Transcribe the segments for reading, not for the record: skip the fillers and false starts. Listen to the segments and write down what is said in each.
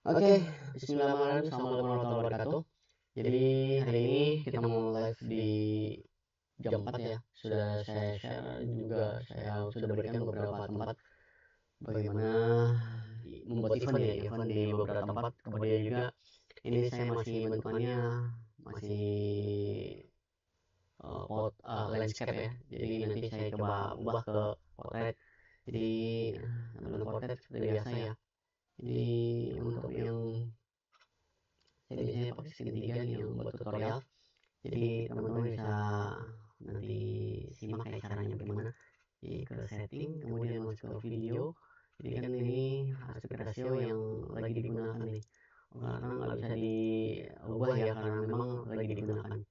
Oke, Bismillahirrahmanirrahim. Assalamualaikum warahmatullahi wabarakatuh. Jadi hari ini kita mau live di jam 4 ya. Sudah saya share juga, saya sudah berikan beberapa tempat bagaimana membuat event di beberapa tempat. Kemudian juga ini saya masih bentukannya masih landscape ya. Jadi nanti saya coba ubah ke portrait. Jadi tampilan portrait seperti biasa ya. Jadi untuk yang saya biasanya pakai segitiga nih yang buat tutorial. Jadi teman-teman bisa nanti simak kayak caranya bagaimana. Jadi ke setting, kemudian masuk ke video. Jadi kan ini aspek rasio yang lagi digunakan nih. Karena nggak bisa diubah ya karena memang lagi digunakan.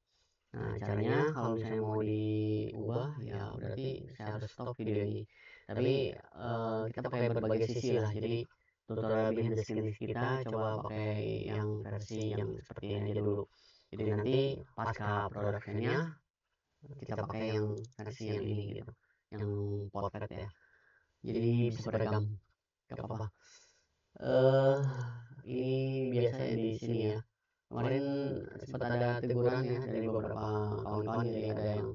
Nah caranya kalau misalnya mau diubah ya berarti saya harus stop video ini. Tapi kita pakai berbagai sisi lah. Jadi tutorial behind the scenes kita coba pakai yang versi yang seperti ini aja dulu. Jadi nanti pasca productionnya kita pakai yang versi yang ini gitu, yang portrait ya. Jadi bisa beragam, gak apa-apa. Ini biasa di sini ya. Kemarin sempat ada teguran ya dari beberapa kawan-kawan, jadi ada yang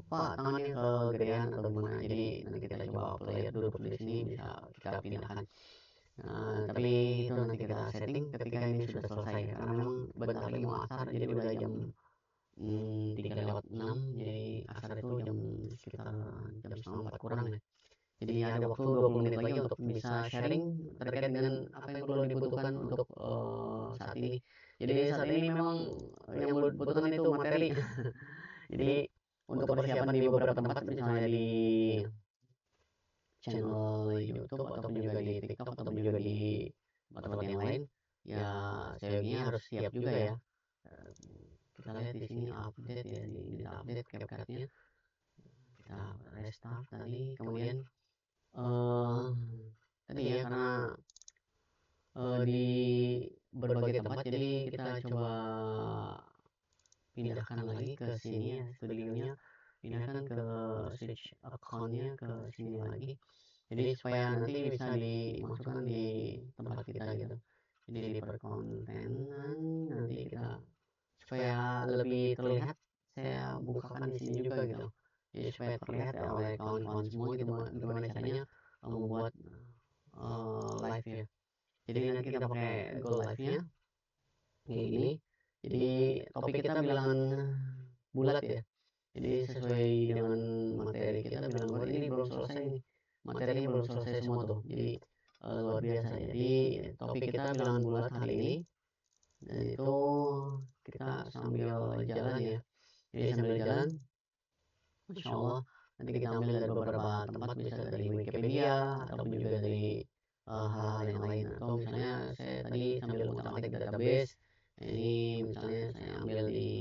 Pak tangannya kegedean atau gimana. Jadi nanti kita coba player duduk di sini bisa kita pindahkan. Tapi itu nanti kita setting ketika ini sudah selesai ya. Karena memang bentar lagi mau asar, jadi udah jam 3:06. Jadi asar itu jam sekitar jam setengah 4 kurang ya. Jadi ada waktu 20 menit lagi untuk bisa sharing terkait dengan apa yang perlu dibutuhkan untuk saat ini. Jadi saat ini memang yang dibutuhkan itu materi. Jadi untuk persiapan di beberapa tempat misalnya di channel YouTube ataupun juga di TikTok ataupun juga di tempat-tempat yang lain, ya seyogianya harus siap juga ya. Kita lihat di sini update ya, di update CapCut-nya. Kita restart tadi, kemudian tadi ya karena di berbagai tempat, jadi kita coba pindahkan lagi ke sini ya, studionya pindahkan ke switch account-nya ke sini lagi. Jadi supaya nanti bisa dimasukkan di tempat kita gitu. Jadi di perkontenan nanti kita supaya lebih terlihat, saya bukakan di sini juga gitu. Jadi supaya terlihat ya oleh kawan-kawan semua gitu bagaimana caranya membuat live ya. Jadi nanti kita pakai go live-nya kayak gini. Jadi topik kita bilangan bulat ya. Jadi sesuai dengan materi kita bilangan bulat, ini belum selesai nih. Materinya belum selesai semua tuh. Jadi luar biasa. Jadi topik kita bilangan bulat hari ini. Dan itu kita sambil jalan ya. Jadi sambil jalan, Masya Allah, nanti kita ambil dari beberapa tempat, bisa dari Wikipedia ataupun juga dari hal-hal yang lain. Atau misalnya saya tadi sambil ngutak-ngatik database, ini misalnya saya ambil di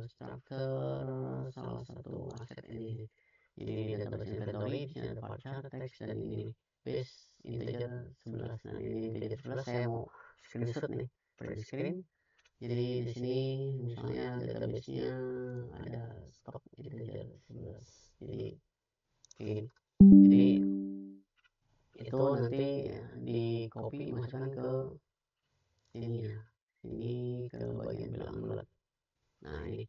structure salah satu aset ini. Jadi di database inventory, di sini ada varchar, text, dan ini base integer 11. Nah ini integer 11 saya mau screenshot nih, print screen. Jadi di sini misalnya database-nya ada stok integer 11. Jadi kayak gini. Jadi itu nanti di copy masukkan ke sini ya. Sini ke bagian bilangan bulat. Nah ini.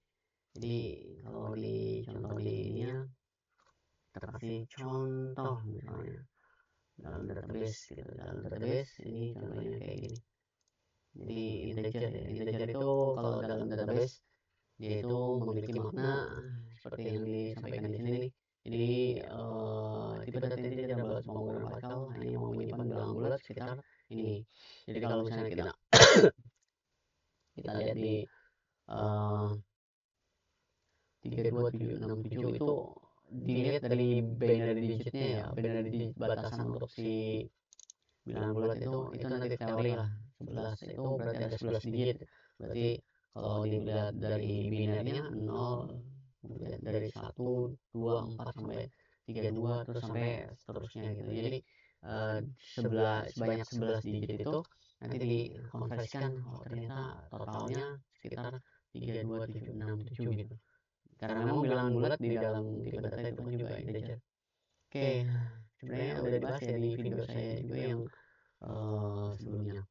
Jadi kalau di contoh di ininya kita kasih contoh misalnya dalam database gitu. Dalam database ini contohnya kayak gini. Jadi integer ya. Integer itu kalau dalam database dia itu memiliki makna seperti yang disampaikan di sini nih. Jadi tipe data integer adalah semua menggunakan Pascal hanya mau menyimpan bilangan bulat sekitar ini. Jadi kalau misalnya kita lihat di 32767 itu dilihat dari binary digitnya ya, binary digit batasan untuk si bilangan bulat itu nanti teori lah. 11 itu berarti ada 11 digit. Berarti kalau dilihat dari binarnya 0, kemudian dari 1, 2, 4 sampai 32 terus sampai seterusnya gitu. Jadi sebanyak 11 digit itu nanti dikonversikan, oh ternyata totalnya sekitar 32767 gitu. Karena memang bilangan bulat di dalam tipe data itu kan juga integer. Oke, sebenarnya udah dibahas ya di video saya juga yang sebelumnya.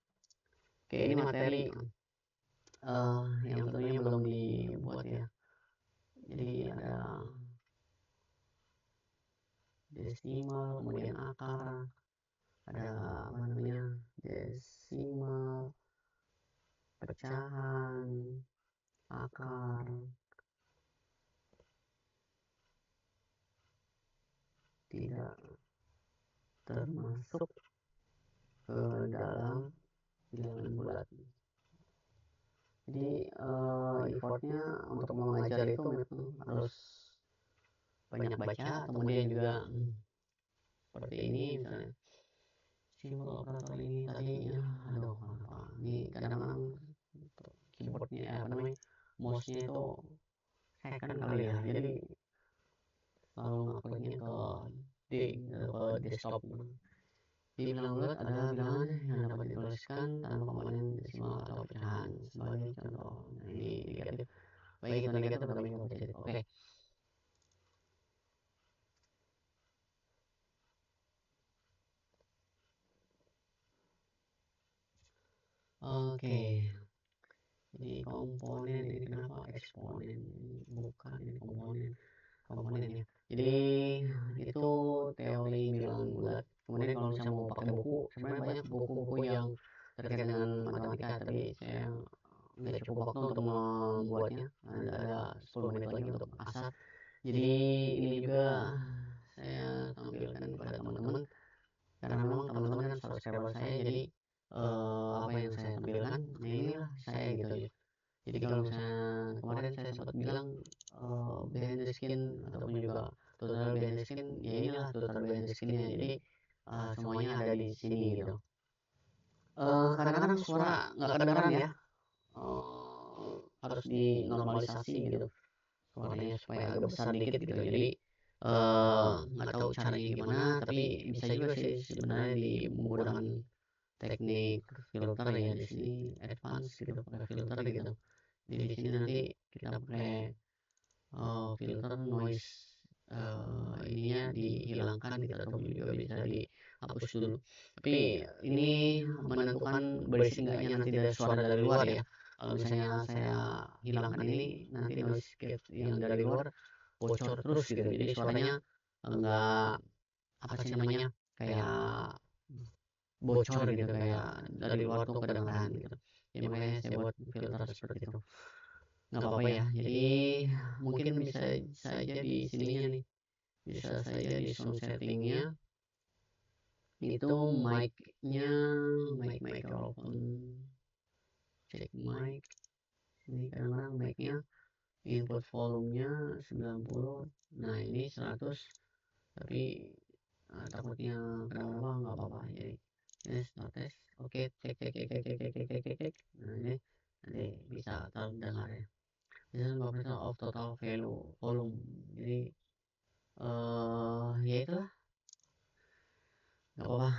Oke, ini materi yang tentunya belum dibuat ya. Jadi ada desimal, kemudian akar, ada apa namanya, desimal, pecahan, akar, tidak termasuk ke dalam bilangan bulat. Jadi effortnya untuk mengajar itu harus banyak baca, kemudian juga seperti ini misalnya simbol operator ini tadi ya, aduh apa ini kadang-kadang keyboardnya apa namanya, mouse-nya itu second kali ya, jadi selalu ngakliknya ke D atau ke desktop. Di bilangan bulat ada bilangan yang dapat dituliskan tanpa komponen desimal atau pecahan sebagai contoh. Nah, ini negatif, baik itu negatif atau baik itu positif. Oke. Oke. Jadi komponen ini kenapa eksponen, bukan ini komponen ya. Jadi itu teori bilangan bulat. Kemudian kalau misalnya mau pakai buku, sebenarnya banyak buku-buku yang terkait dengan matematika, tapi saya nggak cukup waktu untuk membuatnya. Ada 10 menit lagi untuk asar. Jadi ini juga saya tampilkan kepada teman-teman karena memang teman-teman kan subscriber saya, jadi apa yang saya tampilkan, nah inilah saya gitu aja. Jadi kalau misalnya kemarin saya sempat bilang behind the skin ataupun juga tutorial behind the skin, ya inilah tutorial behind the skinnya. Jadi semuanya ada di sini gitu. Kadang-kadang suara nggak kedengaran ya, harus dinormalisasi gitu suaranya supaya agak besar dikit gitu. Jadi nggak tahu caranya gimana, tapi bisa juga sih sebenarnya di menggunakan teknik filter ya, di sini advance gitu, pakai filter gitu. Jadi di sini nanti kita pakai filter noise, ininya dihilangkan gitu atau juga bisa dihapus dulu. Tapi ini menentukan berisik enggaknya nanti dari suara dari luar ya. Kalau misalnya saya hilangkan ini, nanti noise gate yang dari luar bocor terus gitu. Jadi suaranya enggak, apa sih namanya, kayak bocor gitu, kayak dari luar tuh kedengaran gitu. Ya makanya saya buat filter seperti itu. Nggak apa-apa ya. Jadi mungkin bisa saja di sininya nih, bisa saja di sound settingnya itu mic-nya, mic microphone, cek mic. Ini kadang-kadang mic-nya input volumenya 90, nah ini 100, tapi takutnya kenapa-napa nggak apa-apa. Jadi ini start test, oke, cek cek cek cek cek cek cek cek cek. Nah ini nanti bisa terdengar ya. This is 5% of total value volume. Jadi ya itulah, nggak apa-apa.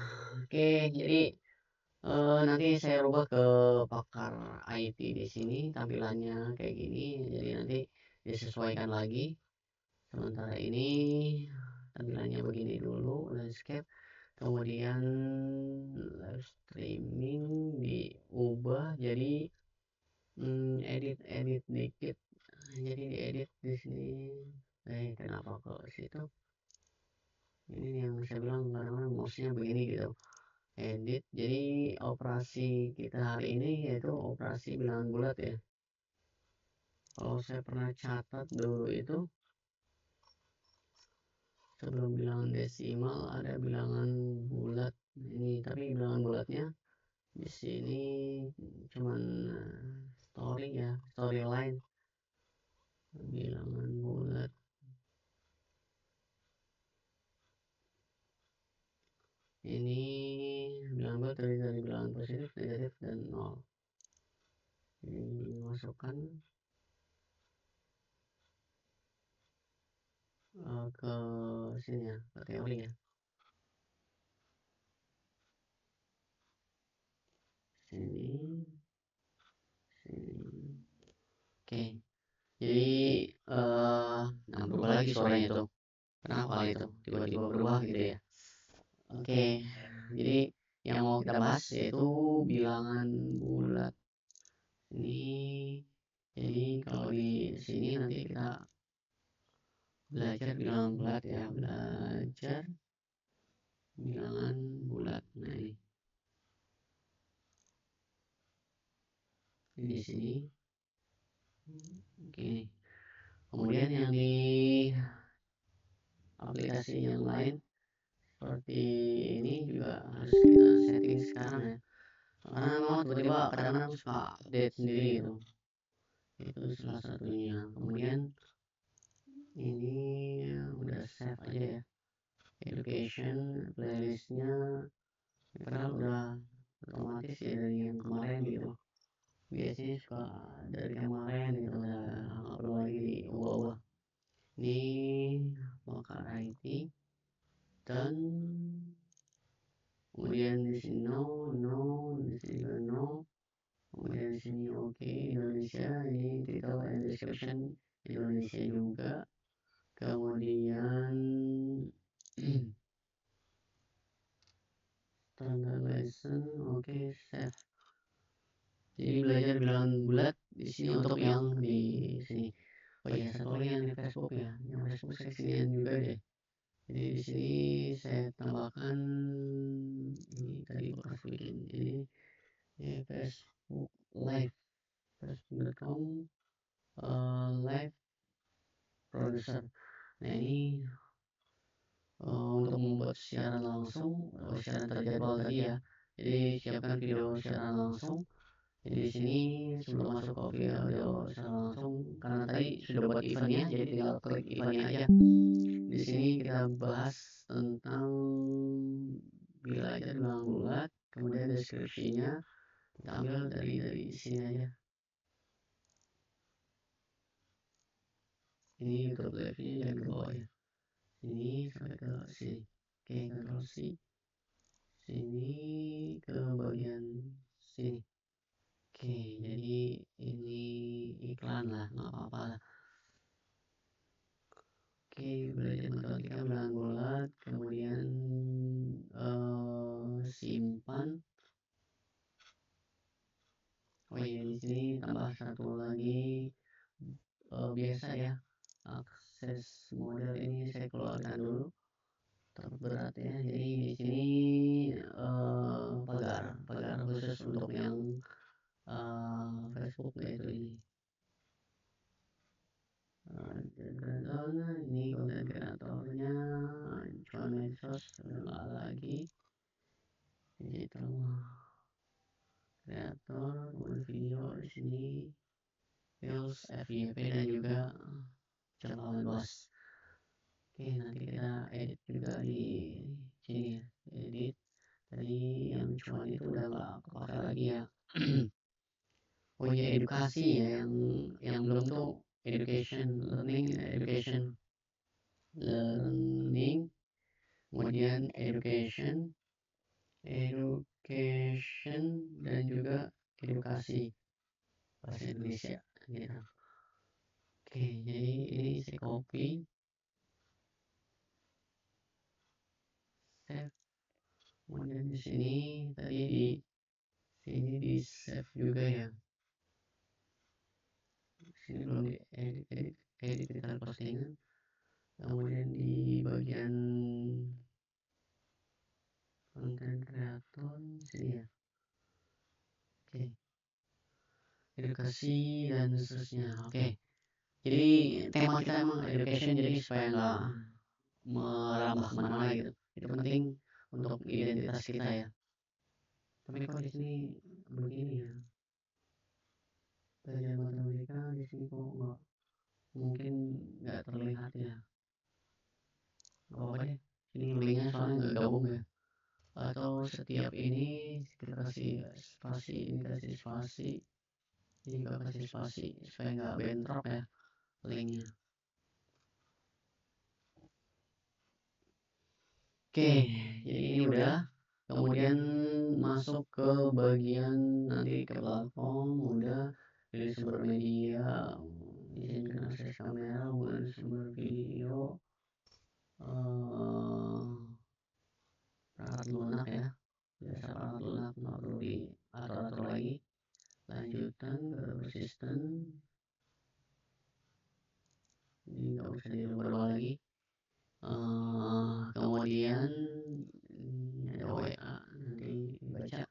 Oke, jadi nanti saya rubah ke pakar IT di sini, tampilannya kayak gini. Jadi nanti disesuaikan lagi. Sementara ini tampilannya begini dulu, landscape. Kemudian live streaming diubah jadi edit edit dikit. Jadi diedit di sini. Kenapa ke situ? Ini yang saya bilang kadang-kadang mouse-nya begini gitu. Edit. Jadi operasi kita hari ini yaitu operasi bilangan bulat ya. Kalau saya pernah catat dulu itu sebelum bilangan desimal ada bilangan bulat. Ini tapi bilangan bulatnya di sini cuman story ya, storyline. Bilangan bulat ini, bilangan bulat dari bilangan positif, negatif, dan nol. Ini masukkan ke sini ya, ke teori ya. Sini, sini. Oke. Jadi nah berubah lagi suaranya tuh. Kenapa itu? Tiba-tiba berubah gitu ya. Oke. Jadi yang mau kita bahas yaitu bilangan bulat ini. Jadi kalau di sini nanti kita belajar bilangan bulat ya, belajar bilangan bulat. Nah ini di sini. Oke. Kemudian yang di aplikasi yang lain seperti ini juga harus kita setting sekarang ya, karena memang tiba-tiba kadang-kadang suka update sendiri gitu. Itu salah satunya. Kemudian ini udah save aja ya, education playlistnya, padahal udah otomatis ya dari yang kemarin gitu. Biasanya suka dari kemarin gitu, udah nggak perlu lagi diubah-ubah. Ini bakar IT dan kemudian di sini no, di sini juga no, kemudian di sini oke, Indonesia, ini title and description Indonesia juga. Kemudian standard lesson, oke, save. Jadi belajar bilangan bulat di sini untuk yang di sini. Oh iya, satu lagi yang di Facebook ya, yang Facebook seksian juga deh. Jadi di sini saya tambahkan ini tadi bekas bikin ini Facebook Live, facebook.com live producer. Nah ini untuk membuat siaran langsung, siaran terjadwal tadi ya. Jadi siapkan video siaran langsung. Jadi di sini sebelum masuk ke video siaran langsung, karena tadi sudah buat eventnya, jadi tinggal klik eventnya aja. Di sini kita bahas tentang belajar bilangan bulat, kemudian deskripsinya kita ambil dari sini aja. Ini YouTube live-nya jangan ke bawah ya. Ini sampai ke sini. Oke, Ctrl C. Sini ke bagian sini. Oke, jadi ini iklan lah, nggak apa-apa lah. Oke, belajar matematika bilangan bulat, kemudian simpan. Oh iya, di sini tambah satu lagi, biasa ya, akses model ini saya keluarkan dulu, takut berat ya. Jadi di sini pagar khusus untuk yang Facebook yaitu ini. Ini konten kreatornya cuma medsos, nggak lagi digital kreator, kemudian video di sini Reels, FYP dan juga jangkauan luas. Oke, nanti kita edit juga di sini ya, edit. Tadi yang cuman itu udah nggak kepake lagi ya. Oh iya, edukasi ya, yang belum tuh education, learning, kemudian education dan juga edukasi bahasa Indonesia gitu. Oke, jadi ini saya copy, save, kemudian di sini tadi di sini di save juga ya. Sini belum di edit kita postingan. Kemudian di bagian konten kreator sini ya. Oke, edukasi dan seterusnya. Oke, jadi tema kita emang education, jadi supaya nggak merambah kemana lagi gitu. Itu penting untuk identitas kita ya. Tapi kok di sini begini ya, belajar matematika di sini kok nggak, mungkin nggak terlihat ya. Gak apa-apa deh, ini linknya soalnya nggak gabung ya. Atau setiap ini kita kasih spasi, ini kasih spasi, ini juga kasih spasi supaya nggak bentrok ya linknya. Oke, jadi ini udah. Kemudian masuk ke bagian nanti ke platform, udah pilih sumber media, izinkan akses kamera, kemudian sumber video, perangkat lunak ya, biasa banget lunak, nggak perlu diatur-atur lagi. Lanjutan ke persisten, ini nggak usah dirubah lagi. Kemudian ini ada WA, nanti dibaca.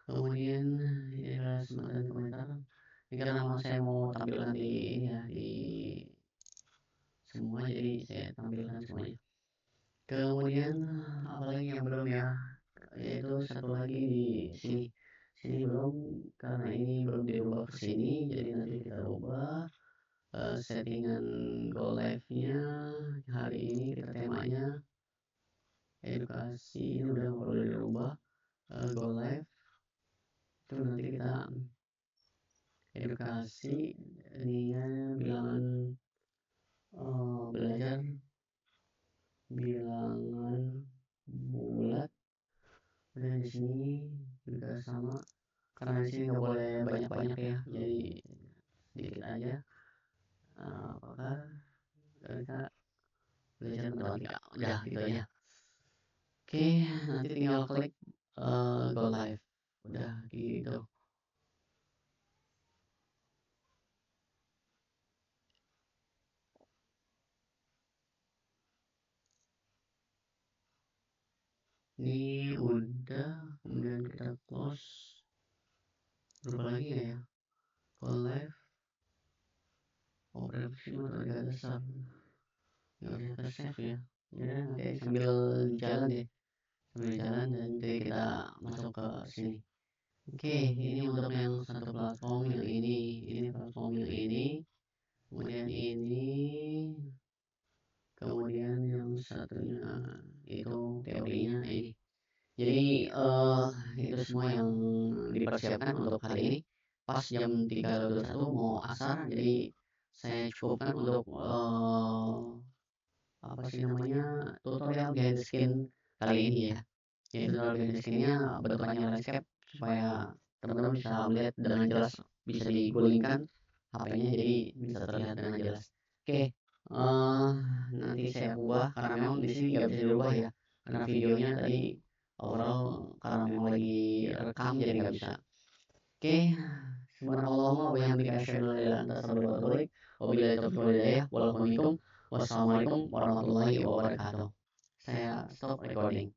Kemudian ini adalah semacam komentar. Ini karena saya mau tampilkan di ini ya, di semua, jadi saya tampilkan semuanya. Kemudian apalagi yang belum ya, yaitu satu lagi di sini. Sini belum, karena ini belum dirubah ke sini, jadi nanti kita rubah settingan go live nya. Hari ini kita temanya edukasi, ini udah nggak perlu dirubah. Go live itu nanti kita edukasi, ininya bilangan belajar, bilangan bulat. Udah di sini juga sama, karena di sini nggak boleh banyak-banyak ya, jadi sedikit aja. Apakah mereka belajar matematika? Udah gitu aja. Oke, nanti tinggal klik go live. Udah gitu. Ini udah, kemudian kita close. Berubah lagi nggak ya? Go live. Operasi matematika dasar. Nggak bisa ke save ya. Jadi nanti sambil jalan deh. Sambil jalan dan nanti kita masuk ke sini. Oke, ini untuk yang satu platform yang ini platform yang ini, kemudian ini, kemudian yang satunya itu teorinya ini. Jadi itu semua yang dipersiapkan untuk hari ini. Pas jam 3.21 mau asar, jadi saya cukupkan untuk apa sih namanya, tutorial behind the scene kali ini ya. Jadi tutorial behind the scene-nya bentukannya landscape, supaya teman-teman bisa melihat dengan jelas, bisa digulingkan HP-nya jadi bisa terlihat dengan jelas. Oke, nanti saya ubah karena memang di sini nggak bisa dirubah ya, karena videonya tadi overall karena memang lagi rekam jadi nggak bisa. Oke, subhanallahumma wa bihamdika asyhadu an la ilaha illa anta astaghfiruka wa atubu ilaik. Wabillahi taufiq wal hidayah. Wassalamualaikum warahmatullahi wabarakatuh. Saya stop recording.